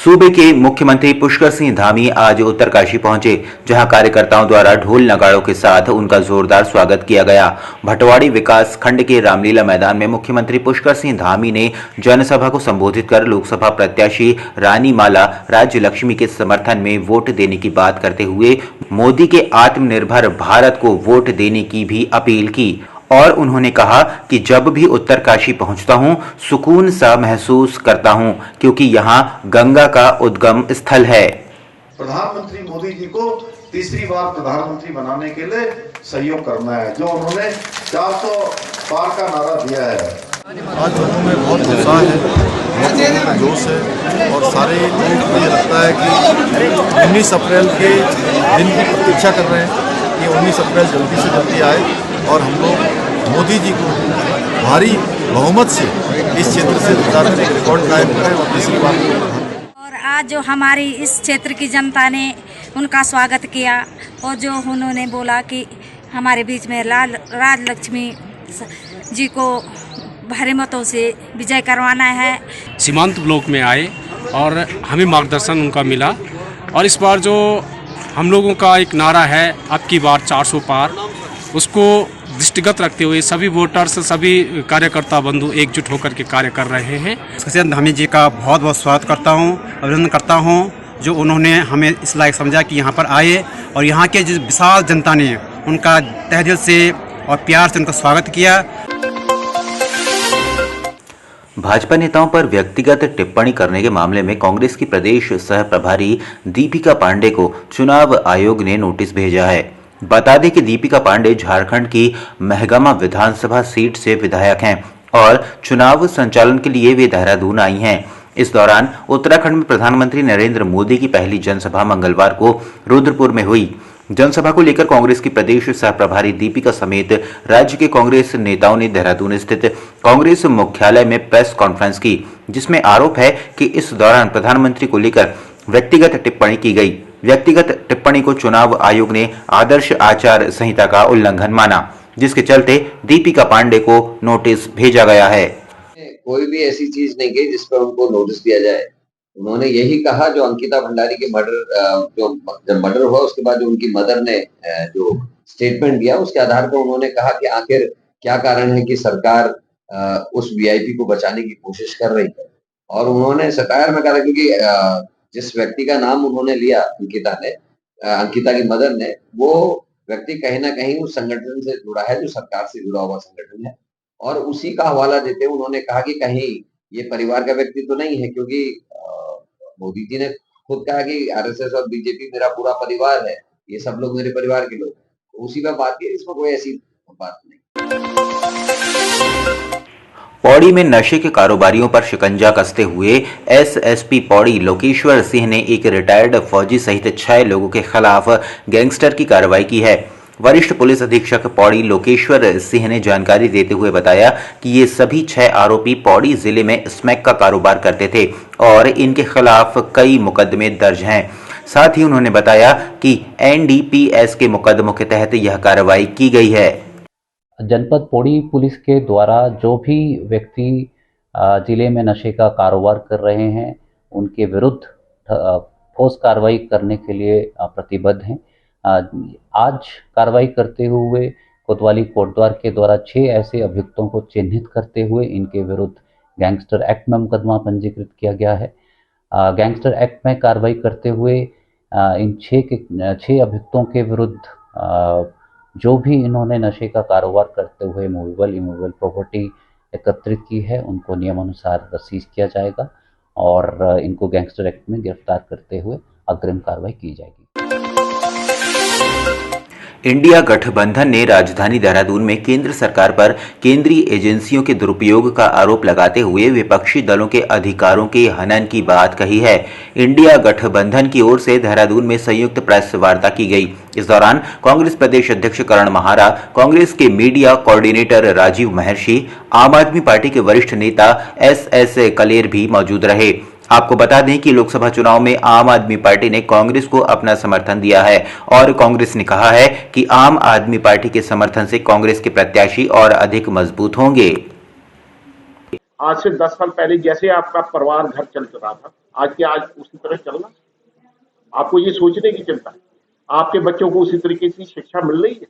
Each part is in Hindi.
सूबे के मुख्यमंत्री पुष्कर सिंह धामी आज उत्तरकाशी पहुंचे, जहां कार्यकर्ताओं द्वारा ढोल नगाड़ों के साथ उनका जोरदार स्वागत किया गया। भटवाड़ी विकास खंड के रामलीला मैदान में मुख्यमंत्री पुष्कर सिंह धामी ने जनसभा को संबोधित कर लोकसभा प्रत्याशी रानी माला राज्य लक्ष्मी के समर्थन में वोट देने की बात करते हुए मोदी के आत्मनिर्भर भारत को वोट देने की भी अपील की। और उन्होंने कहा कि जब भी उत्तरकाशी पहुंचता हूं सुकून सा महसूस करता हूं, क्योंकि यहां गंगा का उद्गम स्थल है। प्रधानमंत्री मोदी जी को तीसरी बार प्रधानमंत्री बनाने के लिए सहयोग करना है, जो उन्होंने 400 पार का नारा दिया है। आज लोगों में बहुत उत्साह है, बहुत लोगों में जोश है और सारे लोग मुझे लगता है कि 19 अप्रैल के दिन की प्रतीक्षा कर रहे हैं कि 19 अप्रैल जल्दी से जल्दी आए और हम लोग मोदी जी को भारी बहुमत से इस क्षेत्र से जिताने एक रिकॉर्ड कायम करें और तीसरी बार। और आज जो हमारी इस क्षेत्र की जनता ने उनका स्वागत किया और जो उन्होंने बोला कि हमारे बीच में राज लक्ष्मी जी को भारी मतों से विजय करवाना है। सीमांत ब्लॉक में आए और हमें मार्गदर्शन उनका मिला और इस बार जो हम लोगों का एक नारा है अब की बार 400 पार, उसको दृष्टिगत रखते हुए सभी वोटर्स सभी कार्यकर्ता बंधु एकजुट होकर के कार्य कर रहे हैं। धामी जी का बहुत बहुत स्वागत करता हूँ, अभिनंदन करता हूँ जो उन्होंने हमें इस लायक समझा कि यहाँ पर आए और यहाँ के जिस विशाल जनता ने उनका तहे दिल से और प्यार से उनका स्वागत किया। भाजपा नेताओं पर व्यक्तिगत टिप्पणी करने के मामले में कांग्रेस की प्रदेश सह प्रभारी दीपिका पांडे को चुनाव आयोग ने नोटिस भेजा है। बता दें कि दीपिका पांडे झारखंड की महगामा विधानसभा सीट से विधायक हैं और चुनाव संचालन के लिए वे देहरादून आई हैं। इस दौरान उत्तराखंड में प्रधानमंत्री नरेंद्र मोदी की पहली जनसभा मंगलवार को रुद्रपुर में हुई। जनसभा को लेकर कांग्रेस की प्रदेश सह प्रभारी दीपिका समेत राज्य के कांग्रेस नेताओं ने देहरादून स्थित कांग्रेस मुख्यालय में प्रेस कॉन्फ्रेंस की, जिसमें आरोप है कि इस दौरान प्रधानमंत्री को लेकर व्यक्तिगत टिप्पणी की गई। व्यक्तिगत टिप्पणी को चुनाव आयोग ने आदर्श आचार संहिता का उल्लंघन माना, जिसके चलते दीपिका पांडे को नोटिस भेजा गया है। कोई भी ऐसी चीज नहीं गई जिस पर उनको नोटिस दिया जाए। उन्होंने यही कहा जो अंकिता भंडारी के मर्डर जब मर्डर हुआ उसके बाद जो उनकी मदर ने जो स्टेटमेंट दिया उसके आधार पर उन्होंने कहा कि आखिर क्या कारण है कि सरकार उस वीआईपी को बचाने की कोशिश कर रही है। और उन्होंने सटायर में कहा क्योंकि जिस व्यक्ति का नाम उन्होंने लिया अंकिता की मदर ने, वो व्यक्ति कहीं ना कहीं उस संगठन से जुड़ा है जो सरकार से जुड़ा हुआ संगठन है और उसी का हवाला देते हुए उन्होंने कहा कि कहीं ये परिवार का व्यक्ति तो नहीं है, क्योंकि मोदी जी ने खुद कहा कि आरएसएस और बीजेपी मेरा पूरा परिवार है, ये सब लोग मेरे परिवार के लोग हैं। उसी में बात की, इसमें कोई ऐसी बात नहीं। पौड़ी में नशे के कारोबारियों पर शिकंजा कसते हुए एसएसपी पौड़ी लोकेश्वर सिंह ने एक रिटायर्ड फौजी सहित 6 लोगों के खिलाफ गैंगस्टर की कार्रवाई की है। वरिष्ठ पुलिस अधीक्षक पौड़ी लोकेश्वर सिंह ने जानकारी देते हुए बताया कि ये सभी 6 आरोपी पौड़ी जिले में स्मैक का कारोबार करते थे और इनके खिलाफ कई मुकदमे दर्ज हैं। साथ ही उन्होंने बताया कि एनडीपीएस के मुकदमों के तहत यह कार्रवाई की गई है। जनपद पौड़ी पुलिस के द्वारा जो भी व्यक्ति जिले में नशे का कारोबार कर रहे हैं उनके विरुद्ध ठोस कार्रवाई करने के लिए प्रतिबद्ध हैं। आज कार्रवाई करते हुए कोतवाली कोटद्वार के द्वारा 6 ऐसे अभियुक्तों को चिन्हित करते हुए इनके विरुद्ध गैंगस्टर एक्ट में मुकदमा पंजीकृत किया गया है। गैंगस्टर एक्ट में कार्रवाई करते हुए इन 6 अभियुक्तों के विरुद्ध जो भी इन्होंने नशे का कारोबार करते हुए मूवेबल इमूवेबल प्रॉपर्टी एकत्रित की है उनको नियमानुसार सीज किया जाएगा और इनको गैंगस्टर एक्ट में गिरफ्तार करते हुए अग्रिम कार्रवाई की जाएगी। इंडिया गठबंधन ने राजधानी देहरादून में केंद्र सरकार पर केंद्रीय एजेंसियों के दुरुपयोग का आरोप लगाते हुए विपक्षी दलों के अधिकारों के हनन की बात कही है। इंडिया गठबंधन की ओर से देहरादून में संयुक्त प्रेस वार्ता की गई। इस दौरान कांग्रेस प्रदेश अध्यक्ष करण महारा, कांग्रेस के मीडिया कोऑर्डिनेटर राजीव महर्षि, आम आदमी पार्टी के वरिष्ठ नेता एस कलेर भी मौजूद रहे। आपको बता दें कि लोकसभा चुनाव में आम आदमी पार्टी ने कांग्रेस को अपना समर्थन दिया है और कांग्रेस ने कहा है कि आम आदमी पार्टी के समर्थन से कांग्रेस के प्रत्याशी और अधिक मजबूत होंगे। आज से 10 साल पहले जैसे आपका परिवार घर चल रहा था, आज के आज उसी तरह चलना? आपको ये सोचने की चिंता है? आपके बच्चों को उसी तरीके की शिक्षा मिल रही है?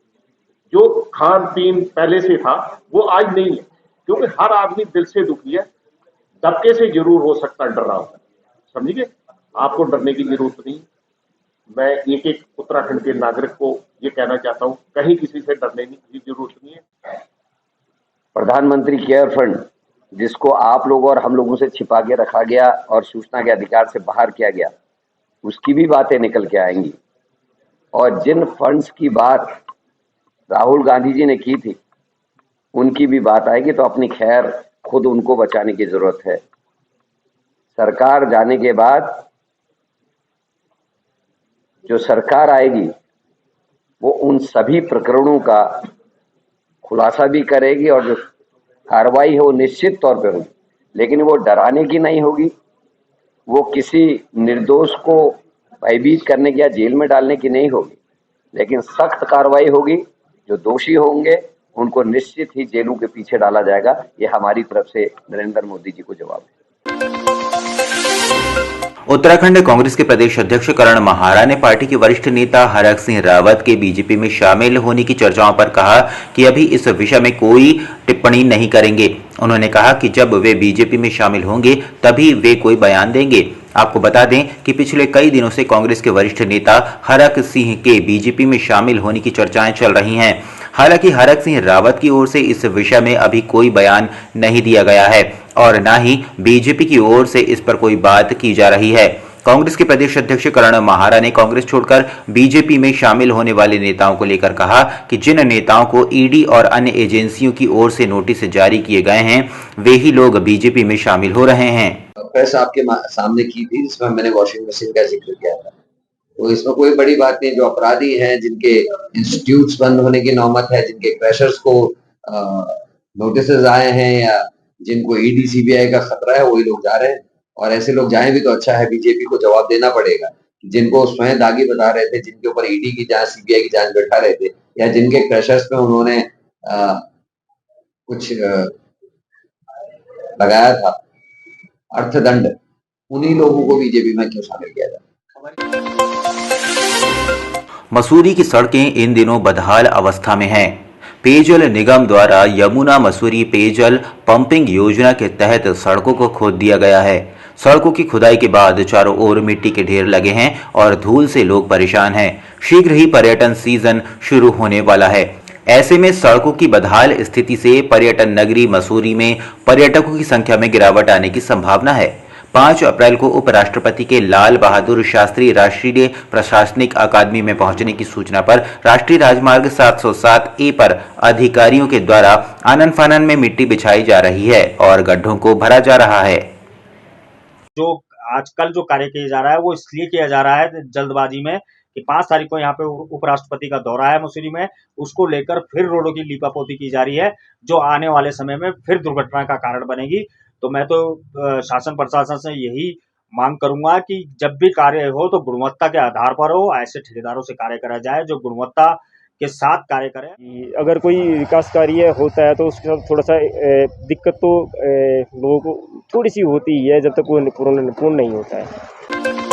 जो खान पीन पहले से था वो आज नहीं है, क्योंकि हर आदमी दिल से दुखी है। दबके से जरूर हो सकता है डर रहा होता है, समझिए। आपको डरने की जरूरत नहीं। मैं एक एक उत्तराखंड के नागरिक को ये कहना चाहता हूँ, कहीं किसी से डरने की जरूरत नहीं है। प्रधानमंत्री केयर फंड, जिसको आप लोग और हम लोगों से छिपा के रखा गया और सूचना के अधिकार से बाहर किया गया, उसकी भी बातें निकल के आएंगी। और जिन फंड्स की बात राहुल गांधी जी ने की थी, उनकी भी बात आएगी। तो अपनी खैर खुद उनको बचाने की जरूरत है। सरकार जाने के बाद जो सरकार आएगी वो उन सभी प्रकरणों का खुलासा भी करेगी और जो कार्रवाई है वो निश्चित तौर पर होगी, लेकिन वो डराने की नहीं होगी, वो किसी निर्दोष को भयभीत करने की या जेल में डालने की नहीं होगी, लेकिन सख्त कार्रवाई होगी। जो दोषी होंगे उनको निश्चित ही जेलों के पीछे डाला जाएगा। ये हमारी तरफ से नरेंद्र मोदी जी को जवाब है। उत्तराखंड कांग्रेस के प्रदेश अध्यक्ष करण महारा ने पार्टी के वरिष्ठ नेता हरक सिंह रावत के बीजेपी में शामिल होने की चर्चाओं पर कहा कि अभी इस विषय में कोई टिप्पणी नहीं करेंगे। उन्होंने कहा कि जब वे बीजेपी में शामिल होंगे तभी वे कोई बयान देंगे। आपको बता दें कि पिछले कई दिनों से कांग्रेस के वरिष्ठ नेता हरक सिंह के बीजेपी में शामिल होने की चर्चाएं चल रही हैं। हालांकि हरक सिंह रावत की ओर से इस विषय में अभी कोई बयान नहीं दिया गया है और न ही बीजेपी की ओर से इस पर कोई बात की जा रही है। कांग्रेस के प्रदेश अध्यक्ष करण महारा ने कांग्रेस छोड़कर बीजेपी में शामिल होने वाले नेताओं को लेकर कहा कि जिन नेताओं को ईडी और अन्य एजेंसियों की ओर से नोटिस जारी किए गए हैं, वे ही लोग बीजेपी में शामिल हो रहे हैं। प्रेस आपके सामने की थी, जिसमें मैंने वॉशिंग मशीन का जिक्र किया था। तो इसमें कोई बड़ी बात नहीं। जो अपराधी हैं, जिनके इंस्टीट्यूट्स बंद होने की नौबत है, जिनके क्रैशर्स को नोटिस आए हैं या जिनको ईडी सीबीआई का खतरा है, वही लोग जा रहे हैं। और ऐसे लोग जाएं भी तो अच्छा है। बीजेपी को जवाब देना पड़ेगा। जिनको स्वयं दागी बता रहे थे, जिनके ऊपर ईडी की जांच, सीबीआई की जांच बैठा रहे थे, या जिनके क्रैशर्स में उन्होंने कुछ लगाया था अर्थदंड, उन्हीं लोगों को बीजेपी में क्यों शामिल किया जाए? मसूरी की सड़कें इन दिनों बदहाल अवस्था में हैं। पेयजल निगम द्वारा यमुना मसूरी पेयजल पंपिंग योजना के तहत सड़कों को खोद दिया गया है। सड़कों की खुदाई के बाद चारों ओर मिट्टी के ढेर लगे हैं और धूल से लोग परेशान हैं। शीघ्र ही पर्यटन सीजन शुरू होने वाला है। ऐसे में सड़कों की बदहाल स्थिति से पर्यटन नगरी मसूरी में पर्यटकों की संख्या में गिरावट आने की संभावना है। 5 अप्रैल को उपराष्ट्रपति के लाल बहादुर शास्त्री राष्ट्रीय प्रशासनिक अकादमी में पहुंचने की सूचना पर राष्ट्रीय राजमार्ग 707A पर अधिकारियों के द्वारा आनन फानन में मिट्टी बिछाई जा रही है और गड्ढों को भरा जा रहा है। जो आजकल जो कार्य किया जा रहा है वो इसलिए किया जा रहा है जल्दबाजी में कि 5 तारीख को यहाँ पे उपराष्ट्रपति का दौरा है मसूरी में, उसको लेकर फिर रोडों की लीपापोती की जा रही है, जो आने वाले समय में फिर दुर्घटना का कारण बनेगी। तो मैं तो शासन प्रशासन से यही मांग करूंगा कि जब भी कार्य हो तो गुणवत्ता के आधार पर हो। ऐसे ठेकेदारों से कार्य करा जाए जो गुणवत्ता के साथ कार्य करें। अगर कोई विकास कार्य होता है तो उसके साथ थोड़ा सा दिक्कत तो लोगों को थोड़ी सी होती ही है, जब तक वो पूर्ण नहीं होता है।